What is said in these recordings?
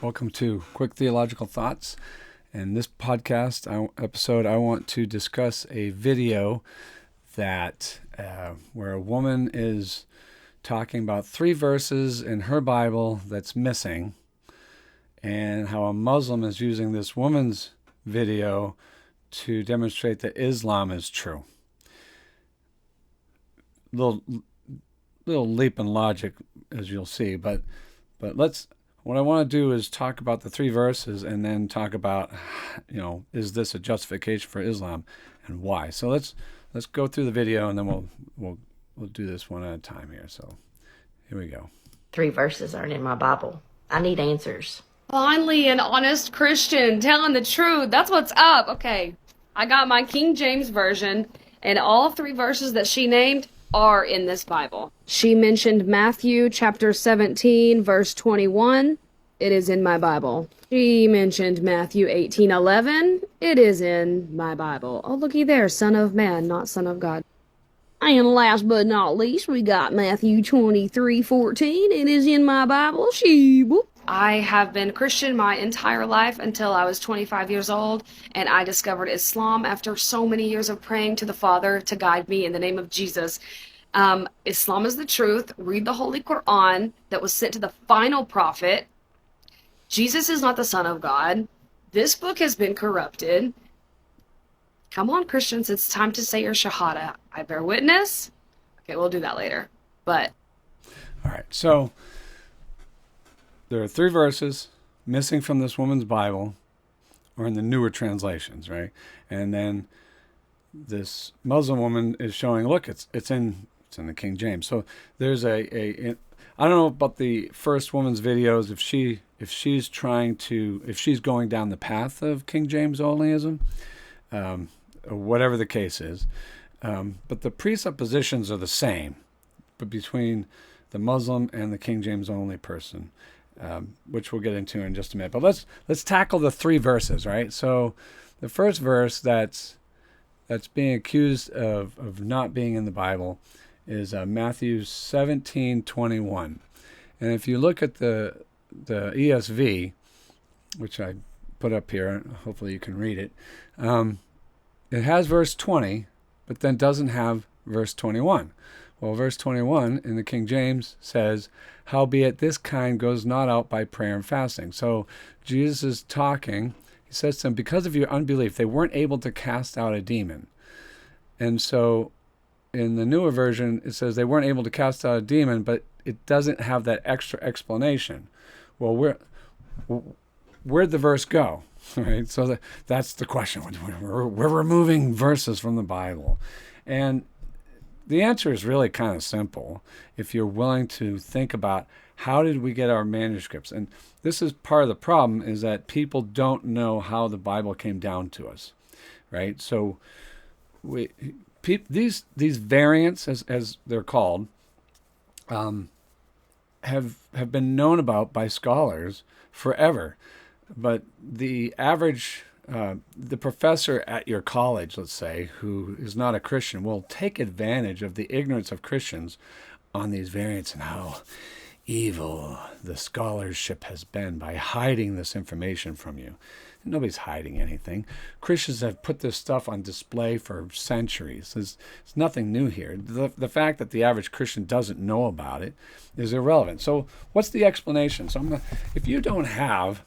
Welcome to Quick Theological Thoughts. In this podcast episode, I want to discuss a video that where a woman is talking about 3 verses in her Bible that's missing, and how a Muslim is using this woman's video to demonstrate that Islam is true. Little leap in logic, as you'll see, but what I want to do is talk about the 3 verses and then talk about, is this a justification for Islam and why? So let's go through the video and then we'll do this one at a time here. So here we go. 3 verses aren't in my Bible. I need answers. Finally, an honest Christian telling the truth. That's what's up. Okay, I got my King James version, and all 3 verses that she named are in this Bible. She mentioned Matthew chapter 17, verse 21. It is in my Bible. She mentioned Matthew 18:11. It is in my Bible. Oh, looky there, Son of Man, not Son of God. And last but not least, we got Matthew 23:14. It is in my Bible. I have been Christian my entire life until I was 25 years old, and I discovered Islam after so many years of praying to the Father to guide me in the name of Jesus. Islam is the truth. Read the Holy Quran that was sent to the final prophet. Jesus is not the Son of God. This book has been corrupted. Come on, Christians, it's time to say your Shahada. I bear witness. Okay, we'll do that later. But All right, so there are 3 verses missing from this woman's Bible, or in the newer translations, right? And then this Muslim woman is showing, look, it's in the King James. So there's I don't know about the first woman's videos, if she's going down the path of King James onlyism, or whatever the case is. But the presuppositions are the same, but between the Muslim and the King James only person, which we'll get into in just a minute. But let's tackle the 3 verses, right? So the first verse that's being accused of not being in the Bible is Matthew 17:21. And if you look at the ESV, which I put up here, hopefully you can read it, it has verse 20, but then doesn't have verse 21. Well, verse 21 in the King James says, "Howbeit this kind goes not out by prayer and fasting." So Jesus is talking. He says to them, because of your unbelief, they weren't able to cast out a demon. And so in the newer version, it says they weren't able to cast out a demon, but it doesn't have that extra explanation. Well, where'd the verse go? Right? So that's the question. We're removing verses from the Bible. And the answer is really kind of simple if you're willing to think about how did we get our manuscripts. And this is part of the problem, is that people don't know how the Bible came down to us, right? So these variants, as they're called, have been known about by scholars forever. But the average, the professor at your college, let's say, who is not a Christian, will take advantage of the ignorance of Christians on these variants and how evil the scholarship has been by hiding this information from you. Nobody's hiding anything. Christians have put this stuff on display for centuries. There's nothing new here. The fact that the average Christian doesn't know about it is irrelevant. So what's the explanation? So if you don't have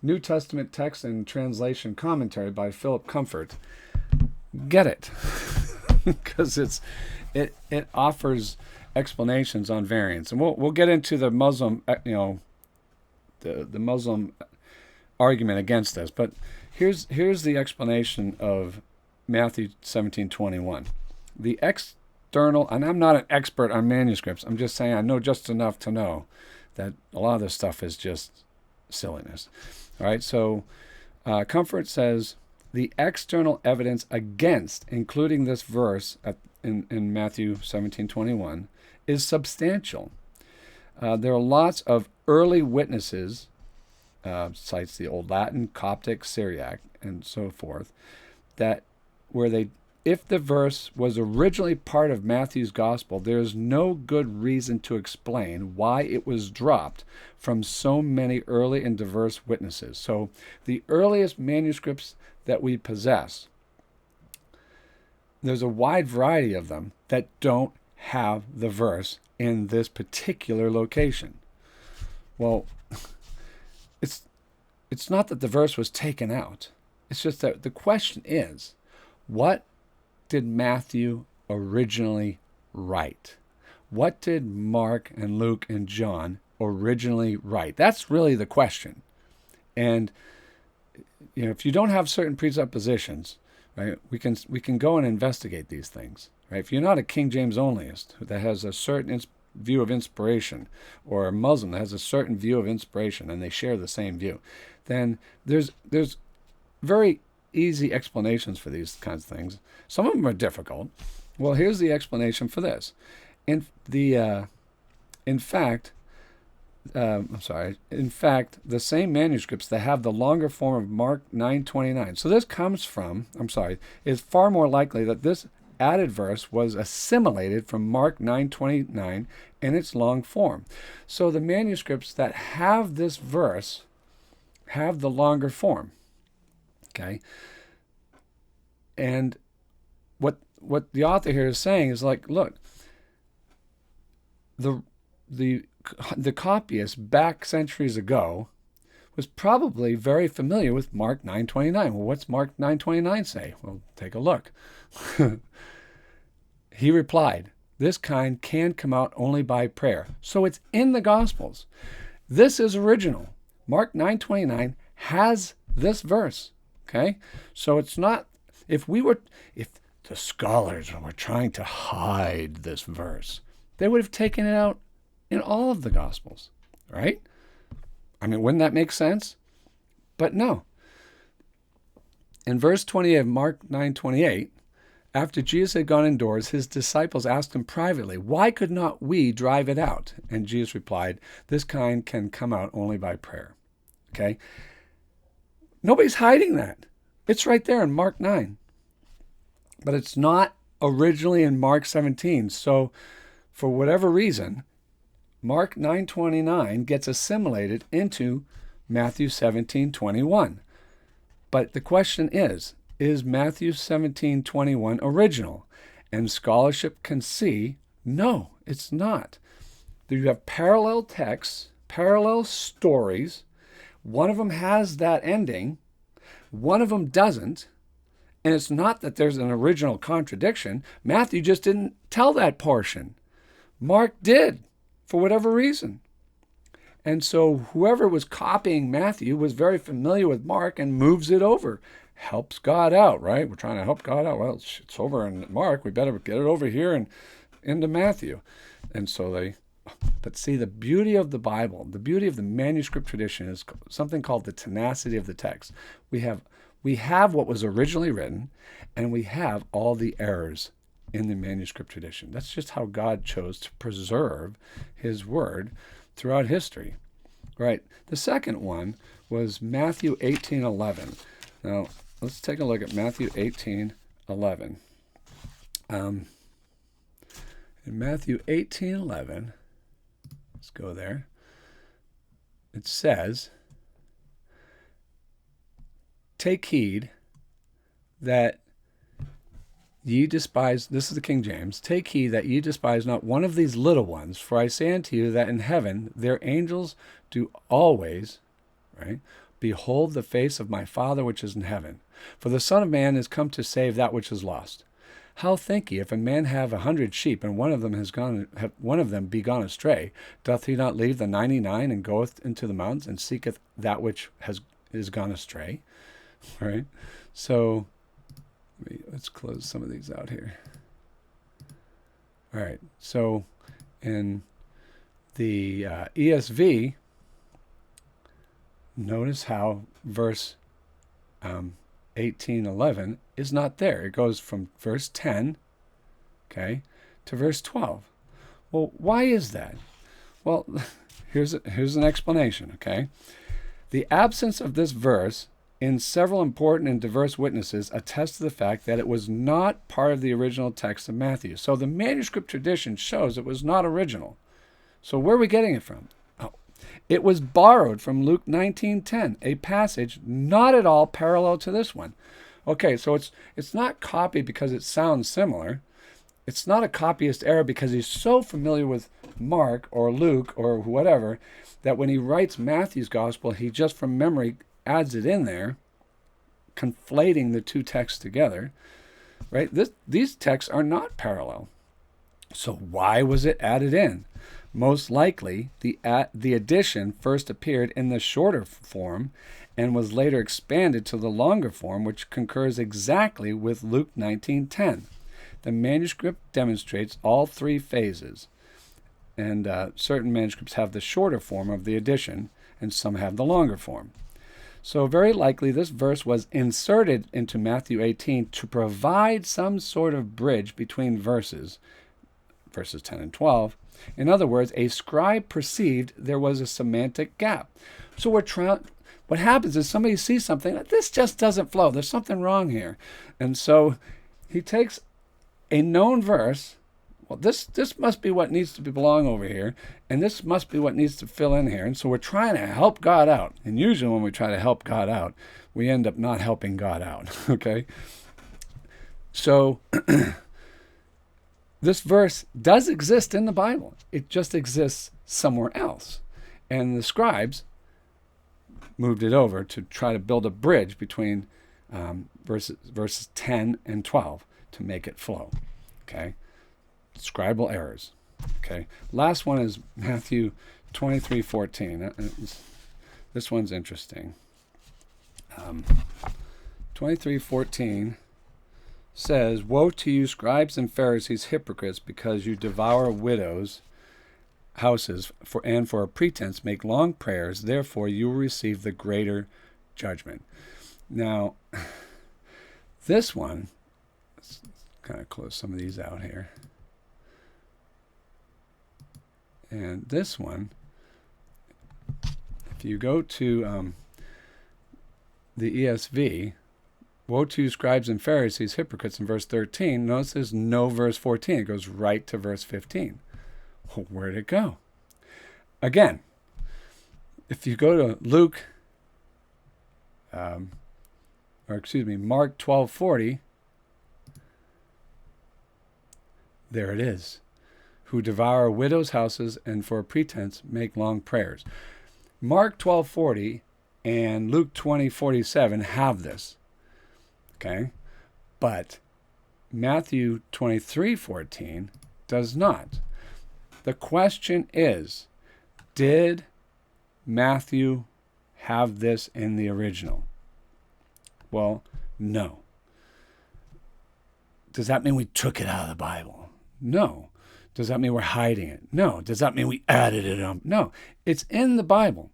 New Testament text and translation commentary by Philip Comfort, get it, because it offers explanations on variants, and we'll get into the Muslim, the Muslim argument against this. But here's the explanation of Matthew 17:21. The external, and I'm not an expert on manuscripts. I'm just saying I know just enough to know that a lot of this stuff is just silliness. All right, so Comfort says the external evidence against including this verse in Matthew 17:21 is substantial. There are lots of early witnesses, cites the Old Latin, Coptic, Syriac, and so forth, that where they if the verse was originally part of Matthew's gospel, there is no good reason to explain why it was dropped from so many early and diverse witnesses. So the earliest manuscripts that we possess, there's a wide variety of them that don't have the verse in this particular location. Well, it's not that the verse was taken out. It's just that the question is, what did Matthew originally write? What did Mark and Luke and John originally write? That's really the question. And if you don't have certain presuppositions, right, we can go and investigate these things. Right? If you're not a King James onlyist that has a certain view of inspiration, or a Muslim that has a certain view of inspiration, and they share the same view, then there's very easy explanations for these kinds of things. Some of them are difficult. Well, here's the explanation for this. In fact, the same manuscripts that have the longer form of Mark 9:29. So this comes from, it's far more likely that this added verse was assimilated from Mark 9:29 in its long form. So the manuscripts that have this verse have the longer form. Okay? And what the author here is saying is like, look, the copyist back centuries ago was probably very familiar with Mark 9:29. Well, what's Mark 9:29 say? Well, take a look. He replied, "This kind can come out only by prayer." So it's in the Gospels. This is original. Mark 9:29 has this verse. Okay? So it's not, if the scholars were trying to hide this verse, they would have taken it out in all of the Gospels, right? I mean, wouldn't that make sense? But no. In verse 28 of Mark 9:28, after Jesus had gone indoors, his disciples asked him privately, "Why could not we drive it out?" And Jesus replied, "This kind can come out only by prayer." Okay? Nobody's hiding that. It's right there in Mark 9. But it's not originally in Mark 17. So for whatever reason, Mark 9:29 gets assimilated into Matthew 17:21. But the question is Matthew 17:21 original? And scholarship can see, no, it's not. You have parallel texts, parallel stories. One of them has that ending. One of them doesn't. And it's not that there's an original contradiction. Matthew just didn't tell that portion. Mark did, for whatever reason. And so whoever was copying Matthew was very familiar with Mark and moves it over. Helps God out, right? We're trying to help God out. Well, it's over in Mark. We better get it over here and into Matthew. And so but see, the beauty of the Bible, the beauty of the manuscript tradition is something called the tenacity of the text. We have what was originally written, and we have all the errors in the manuscript tradition. That's just how God chose to preserve his word throughout history. Right. The second one was Matthew 18:11. Now, let's take a look at Matthew 18:11. In Matthew 18:11, let's go there. It says, "Take heed that ye despise," this is the King James, "take heed that ye despise not one of these little ones, for I say unto you that in heaven their angels do always," right, "behold the face of my Father which is in heaven. For the Son of Man is come to save that which is lost. How think ye, if a man have 100 sheep, and one of them be gone astray, doth he not leave the 99 and goeth into the mountains and seeketh that which is gone astray?" Right? So let's close some of these out here. All right. So in the ESV, notice how verse 18:11 is not there. It goes from verse 10, okay, to verse 12. Well, why is that? Well, here's an explanation, okay? The absence of this verse in several important and diverse witnesses attest to the fact that it was not part of the original text of Matthew. So the manuscript tradition shows it was not original. So where are we getting it from? Oh, it was borrowed from Luke 19:10, a passage not at all parallel to this one. Okay, so it's not copied because it sounds similar. It's not a copyist error because he's so familiar with Mark or Luke or whatever that when he writes Matthew's gospel, he just from memory adds it in there, conflating the two texts together, right? These texts are not parallel. So why was it added in? Most likely, the addition first appeared in the shorter form and was later expanded to the longer form, which concurs exactly with Luke 19:10. The manuscript demonstrates all three phases, and certain manuscripts have the shorter form of the addition, and some have the longer form. So very likely this verse was inserted into Matthew 18 to provide some sort of bridge between verses 10 and 12. In other words, a scribe perceived there was a semantic gap. So what happens is somebody sees something, this just doesn't flow. There's something wrong here. And so he takes a known verse, well, this must be what needs to belong over here, and this must be what needs to fill in here. And so we're trying to help God out. And usually when we try to help God out, we end up not helping God out, okay? So this verse does exist in the Bible. It just exists somewhere else. And the scribes moved it over to try to build a bridge between verses 10 and 12 to make it flow, okay? Scribal errors. Okay. Last one is Matthew 23:14. This one's interesting. 23:14 says, "Woe to you, scribes and Pharisees, hypocrites, because you devour widows' houses and for a pretense make long prayers. Therefore you will receive the greater judgment." Now, this one, let's kind of close some of these out here. And this one, if you go to the ESV, woe to you, scribes and Pharisees, hypocrites, in verse 13, notice there's no verse 14. It goes right to verse 15. Well, where'd it go? Again, if you go to Mark 12:40, there it is. Who devour widows' houses and for a pretense make long prayers. Mark 12:40 and Luke 20:47 have this, okay? But Matthew 23:14 does not. The question is, did Matthew have this in the original? Well, no. Does that mean we took it out of the Bible? No. Does that mean we're hiding it? No. Does that mean we added it on? No. It's in the Bible.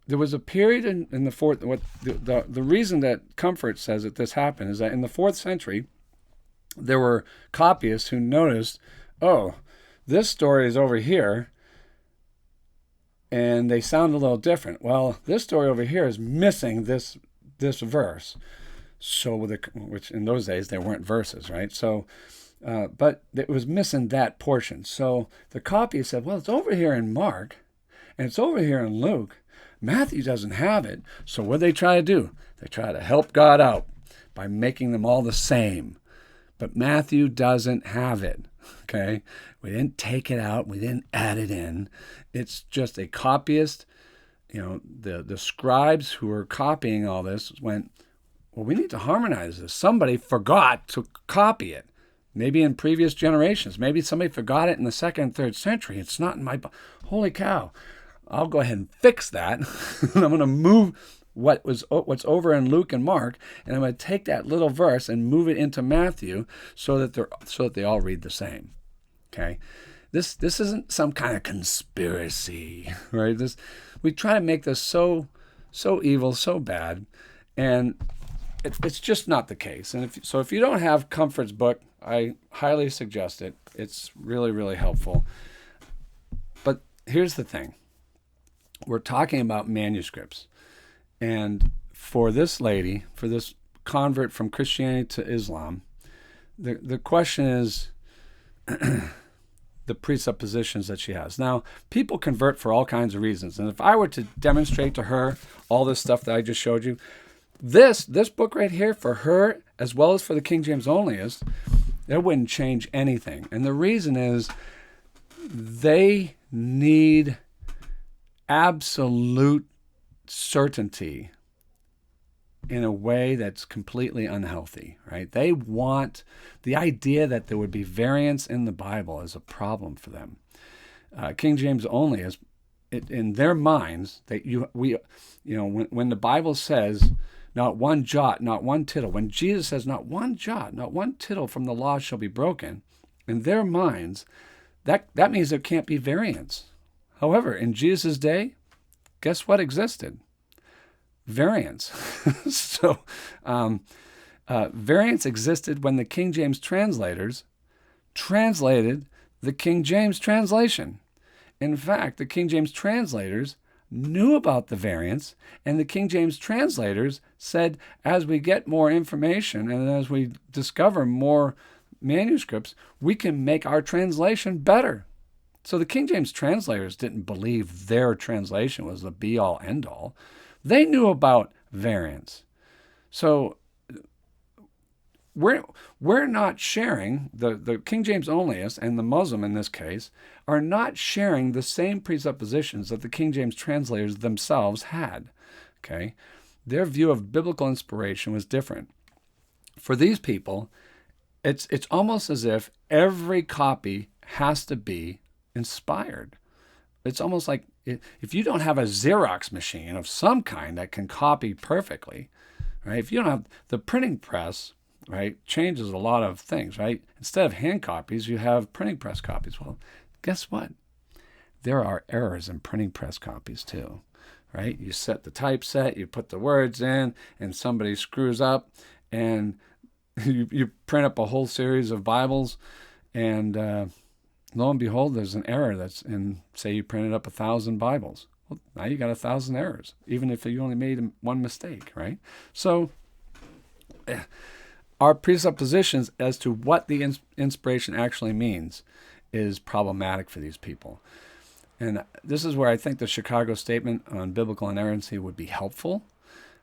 There was a period in the fourth. The reason that Comfort says that this happened is that in the 4th century, there were copyists who noticed, oh, this story is over here, and they sound a little different. Well, this story over here is missing this verse. So, which in those days there weren't verses, right? So. But it was missing that portion. So the copyist said, well, it's over here in Mark, and it's over here in Luke. Matthew doesn't have it. So what do they try to do? They try to help God out by making them all the same. But Matthew doesn't have it, okay? We didn't take it out. We didn't add it in. It's just a copyist. The scribes who were copying all this went, well, we need to harmonize this. Somebody forgot to copy it. Maybe in previous generations. Maybe somebody forgot it in the 2nd and 3rd century. It's not in my... Holy cow. I'll go ahead and fix that. I'm going to move what's over in Luke and Mark, and I'm going to take that little verse and move it into Matthew so that they all read the same. Okay? This isn't some kind of conspiracy, right? We try to make this so evil, so bad, and it's just not the case. And if you don't have Comfort's book, I highly suggest it. It's really, really helpful. But here's the thing. We're talking about manuscripts. And for this lady, for this convert from Christianity to Islam, the question is the presuppositions that she has. Now, people convert for all kinds of reasons. And if I were to demonstrate to her all this stuff that I just showed you, this book right here for her, as well as for the King James Onlyist, it wouldn't change anything. And the reason is they need absolute certainty in a way that's completely unhealthy, right? They want the idea that there would be variance in the Bible is a problem for them. King James only is, in their minds, that when the Bible says not one jot, not one tittle, when Jesus says not one jot, not one tittle from the law shall be broken, in their minds, that means there can't be variance. However, in Jesus' day, guess what existed? Variance. So variance existed when the King James translators translated the King James translation. In fact, the King James translators knew about the variance, and the King James translators said, as we get more information and as we discover more manuscripts, we can make our translation better. So the King James translators didn't believe their translation was the be-all, end-all. They knew about variance. So we're not sharing, the King James Onlyists and the Muslim in this case, are not sharing the same presuppositions that the King James translators themselves had. Okay? Their view of biblical inspiration was different. For these people, it's almost as if every copy has to be inspired. It's almost like if you don't have a Xerox machine of some kind that can copy perfectly, right? If you don't have the printing press, right, changes a lot of things, right? Instead of hand copies, you have printing press copies. Well, guess what? There are errors in printing press copies too, right? You set the typeset, you put the words in, and somebody screws up, and you print up a whole series of Bibles, and lo and behold, there's an error that's in, say you printed up 1,000 Bibles. Well, now you got 1,000 errors, even if you only made one mistake, right? So our presuppositions as to what the inspiration actually means is problematic for these people. And this is where I think the Chicago Statement on Biblical Inerrancy would be helpful.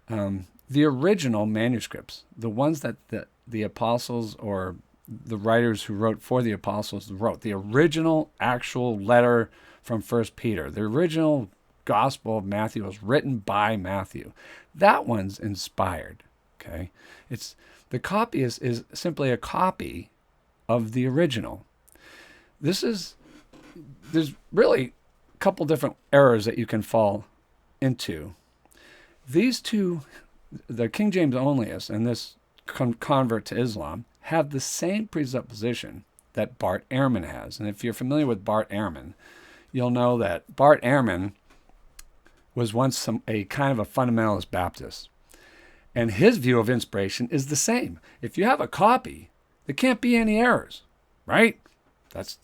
The original manuscripts, the ones that the apostles or the writers who wrote for the apostles wrote, the original actual letter from 1 Peter, the original Gospel of Matthew was written by Matthew. That one's inspired, okay? The copy is simply a copy of the original. There's really a couple different errors that you can fall into. These two, the King James Onlyists and this convert to Islam, have the same presupposition that Bart Ehrman has. And if you're familiar with Bart Ehrman, you'll know that Bart Ehrman was once a kind of a fundamentalist Baptist. And his view of inspiration is the same. If you have a copy, there can't be any errors, right? That's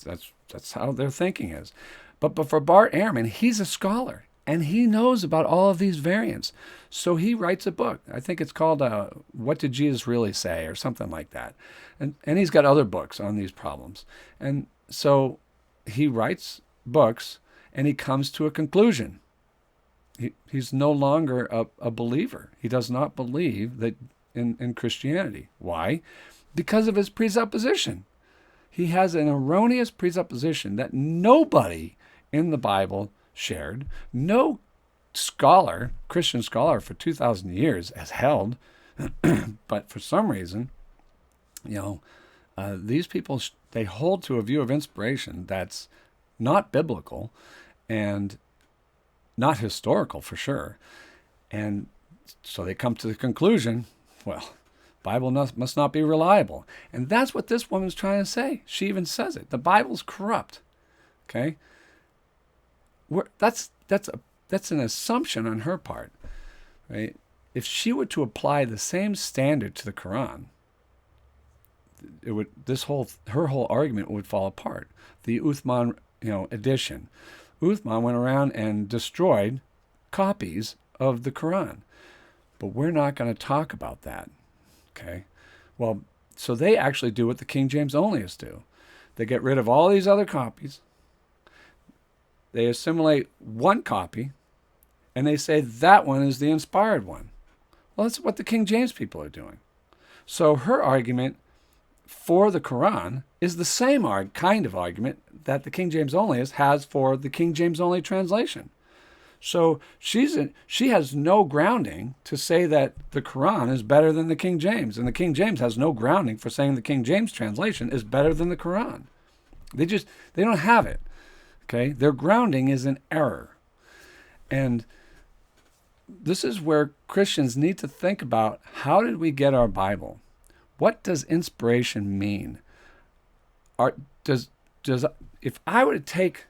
how their thinking is. But for Bart Ehrman, he's a scholar, and he knows about all of these variants. So he writes a book. I think it's called What Did Jesus Really Say? Or something like that. And he's got other books on these problems. And so he writes books, and he comes to a conclusion. He's no longer a believer. He does not believe that in Christianity. Why? Because of his presupposition. He has an erroneous presupposition that nobody in the Bible shared. No scholar, Christian scholar for 2,000 years has held. But for some reason, these people, they hold to a view of inspiration that's not biblical and not historical for sure. And so they come to the conclusion, well, Bible must not be reliable. And that's what this woman's trying to say. She even says it. The Bible's corrupt. Okay? That's an assumption on her part. Right? If she were to apply the same standard to the Quran, her whole argument would fall apart. The Uthman, edition. Uthman went around and destroyed copies of the Quran. But we're not going to talk about that. Okay? Well, so they actually do what the King James Onlyists do. They get rid of all these other copies. They assimilate one copy, and they say that one is the inspired one. Well, that's what the King James people are doing. So her argument for the Quran is the same kind of argument that the King James Onlyist has for the King James Only translation. So she has no grounding to say that the Quran is better than the King James, and the King James has no grounding for saying the King James translation is better than the Quran. They don't have it. Okay? Their grounding is in error. And this is where Christians need to think about, how did we get our Bible? What does inspiration mean? If I were to take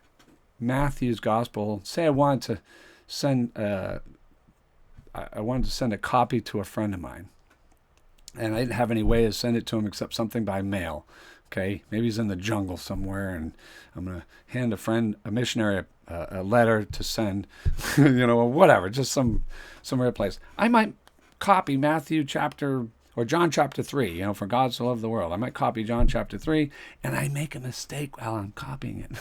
Matthew's gospel, say I wanted to send a copy to a friend of mine, and I didn't have any way to send it to him except something by mail. Okay, maybe he's in the jungle somewhere, and I'm going to hand a missionary, a letter to send, whatever, just some weird place. I might copy Matthew or John chapter 3, for God so loved the world. I might copy John chapter 3, and I make a mistake while I'm copying it.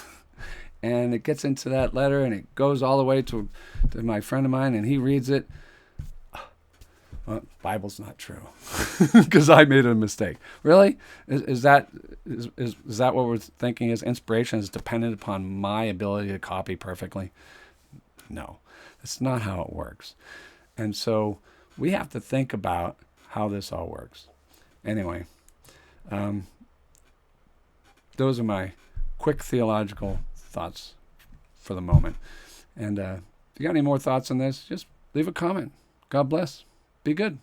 And it gets into that letter, and it goes all the way to my friend of mine, and he reads it. Well, Bible's not true, because I made a mistake. Really? Is that what we're thinking? Is inspiration is dependent upon my ability to copy perfectly? No, that's not how it works. And so we have to think about how this all works. Anyway, those are my quick theological thoughts for the moment. And if you got any more thoughts on this, just leave a comment. God bless. Be good.